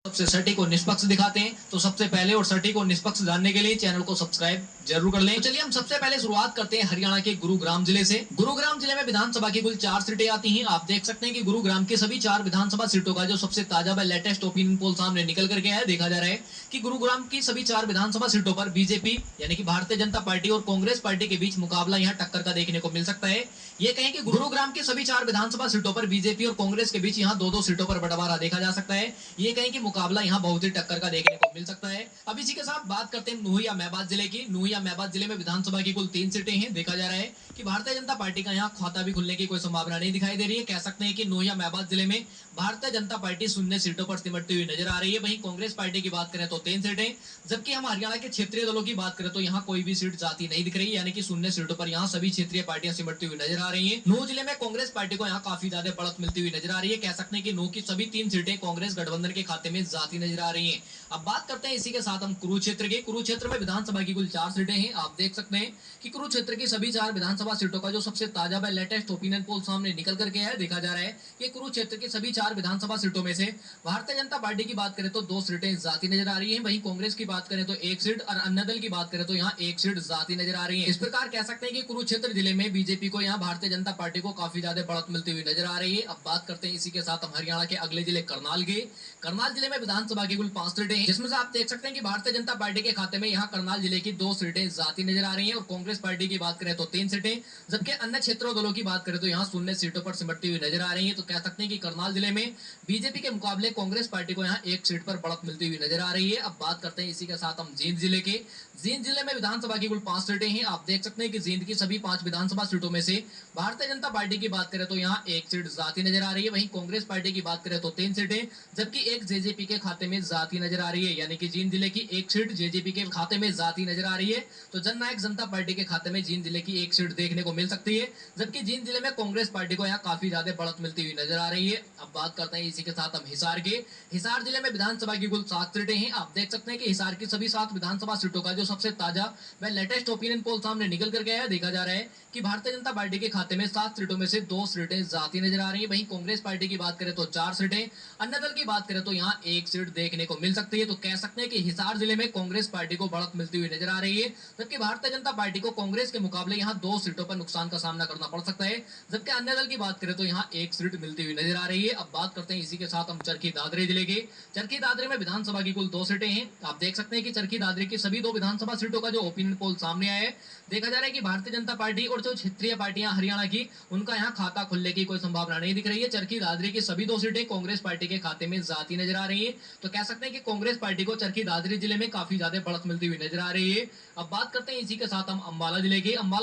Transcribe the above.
सबसे सटीक और निष्पक्ष दिखाते हैं। तो सबसे पहले और सटीक और निष्पक्ष जानने के लिए चैनल को सब्सक्राइब जरूर कर लें। तो चलिए हम सबसे पहले शुरुआत करते हैं हरियाणा के गुरुग्राम जिले से। गुरुग्राम जिले में विधानसभा की कुल 4 सीटें आती हैं। आप देख सकते हैं कि गुरुग्राम की सभी 4 विधानसभा सीटों का जो सबसे ताजा व लेटेस्ट ओपिनियन पोल सामने निकल करके आया, देखा जा रहा है कि गुरुग्राम की सभी 4 विधानसभा सीटों पर बीजेपी यानी कि भारतीय जनता पार्टी और कांग्रेस पार्टी के बीच मुकाबला यहाँ टक्कर का देखने को मिल सकता है। ये कहें कि गुरुग्राम की सभी 4 विधानसभा सीटों पर बीजेपी और कांग्रेस के बीच यहाँ दो सीटों पर बंटवारा देखा जा सकता है। ये कहें कि मुकाबला यहाँ बहुत ही टक्कर का देखने को मिल सकता है। अब इसी के साथ बात करते हैं नुहिया मेवात जिले की। नुहिया मेवात जिले में विधानसभा की कुल 3 सीटें हैं। देखा जा रहा है कि भारतीय जनता पार्टी का यहाँ खाता भी खुलने की कोई संभावना नहीं दिखाई दे रही है। कह सकते हैं कि नुहिया मेवात जिले में भारतीय जनता पार्टी शून्य सीटों पर सिमटती हुई नजर आ रही है। वहीं कांग्रेस पार्टी की बात करें तो 3 सीटें, जबकि हम हरियाणा के क्षेत्रीय दलों की बात करें तो यहाँ कोई भी सीट जाती नहीं दिख रही, यानी कि शून्य सीटों पर यहाँ सभी क्षेत्रीय पार्टियां सिमटती हुई नजर आ रही है। नूह जिले में कांग्रेस पार्टी को यहाँ काफी ज्यादा बढ़त मिलती हुई नजर आ रही है। कह सकते हैं कि नूह की सभी 3 सीटें कांग्रेस गठबंधन के खाते में जाती नजर आ रही है। अब बात करते हैं इसी के साथ हम कुरुक्षेत्र की। कुरुक्षेत्र में विधानसभा की कुल 4 सीटें हैं। आप देख सकते हैं कि कुरुक्षेत्र की सभी 4 विधानसभा सीटों का जो सबसे ताजा व लेटेस्ट ओपिनियन पोल सामने निकल करके है, देखा जा रहा है कि कुरुक्षेत्र की सभी 4 विधानसभा सीटों में से भारतीय जनता पार्टी की बात करें तो 2 सीटें जाती नजर आ रही है। वहीं कांग्रेस की बात करें तो 1 सीट और अन्य दल की बात करें तो यहाँ 1 सीट जाती नजर आ रही है। इस प्रकार कह सकते हैं कि कुरुक्षेत्र जिले में बीजेपी को यहाँ भारतीय जनता पार्टी को काफी ज्यादा बढ़त मिलती हुई नजर आ रही है। अब बात करते हैं इसी के साथ हम हरियाणा के अगले जिले करनाल के। करनाल जिले में विधानसभा की कुल 5 सीटें हैं, जिसमें से आप देख सकते हैं कि भारतीय जनता पार्टी के खाते में यहाँ करनाल जिले की 2 सीटें जाती नजर आ रही हैं और कांग्रेस पार्टी की बात करें तो 3 सीटें, जबकि अन्य क्षेत्रों दलों की बात करें तो यहाँ शून्य सीटों पर सिमटती हुई नजर आ रही है। तो कह सकते हैं कि करनाल जिले में बीजेपी के मुकाबले कांग्रेस पार्टी को यहाँ 1 सीट पर बढ़त मिलती हुई नजर आ रही है। अब बात करते हैं इसी के साथ हम जींद जिले के। जींद जिले में विधानसभा की कुल 5 सीटें हैं। आप देख सकते हैं कि जींद की सभी 5 विधानसभा सीटों में से भारतीय जनता पार्टी की बात करें तो यहाँ 1 सीट जाती नजर आ रही है। वहीं कांग्रेस पार्टी की बात करें तो 3 सीटें, जबकि एक जेजेपी के खाते में जाती नजर आ रही है, यानी कि जींद जिले की 1 सीट जेजेपी के खाते में जाती नजर आ रही है। तो जननायक जनता पार्टी के खाते में जींद जिले की 1 सीट देखने को मिल सकती है, जबकि जींद जिले में कांग्रेस पार्टी को यहाँ काफी ज्यादा बढ़त मिलती हुई नजर आ रही है। अब बात करते हैं इसी के साथ हम हिसार के। हिसार जिले में विधानसभा की कुल 7 सीटें हैं। आप देख सकते हैं कि हिसार की सभी 7 विधानसभा सीटों का जो सबसे ताजा व लेटेस्ट ओपिनियन पोल सामने निकल कर गया है, देखा जा रहा है कि भारतीय जनता पार्टी के खाते में 7 सीटों में से 2 सीटें जाती नजर आ रही है। वहीं कांग्रेस पार्टी की बात करें तो 4 सीटें, अन्य दल की बात करें तो यहाँ 1 सीट देखने को मिल सकती है। तो कह सकते हैं कि हिसार जिले में कांग्रेस पार्टी को बढ़त मिलती हुई नजर आ रही है, जबकि भारतीय जनता पार्टी को कांग्रेस के मुकाबले यहाँ 2 सीटों पर नुकसान का सामना करना पड़ सकता है, जबकि अन्य दल की बात करें तो यहाँ 1 सीट मिलती हुई नजर आ रही है। अब बात करते हैं इसी के साथ हम चरखी दादरी जिले के। चरखी दादरी में विधानसभा की कुल 2 सीटें हैं। आप देख सकते हैं कि चरखी दादरी की सभी 2 विधानसभा सीटों का जो ओपिनियन पोल सामने आया है, देखा जा रहा है कि भारतीय जनता पार्टी और जो क्षेत्रीय पार्टियां हरियाणा की, उनका यहाँ खाता खुलने की कोई संभावना नहीं दिख रही है। चरखी दादरी की सभी 2 सीटें कांग्रेस पार्टी के खाते में जाती नजर आ रही है। तो कह सकते हैं कि कांग्रेस पार्टी को चरखी दादरी जिले में काफी ज्यादा बढ़त मिलती हुई नजर आ रही है। अब बात करते हैं इसी के साथ हम अंबाला जिले की। अंबाला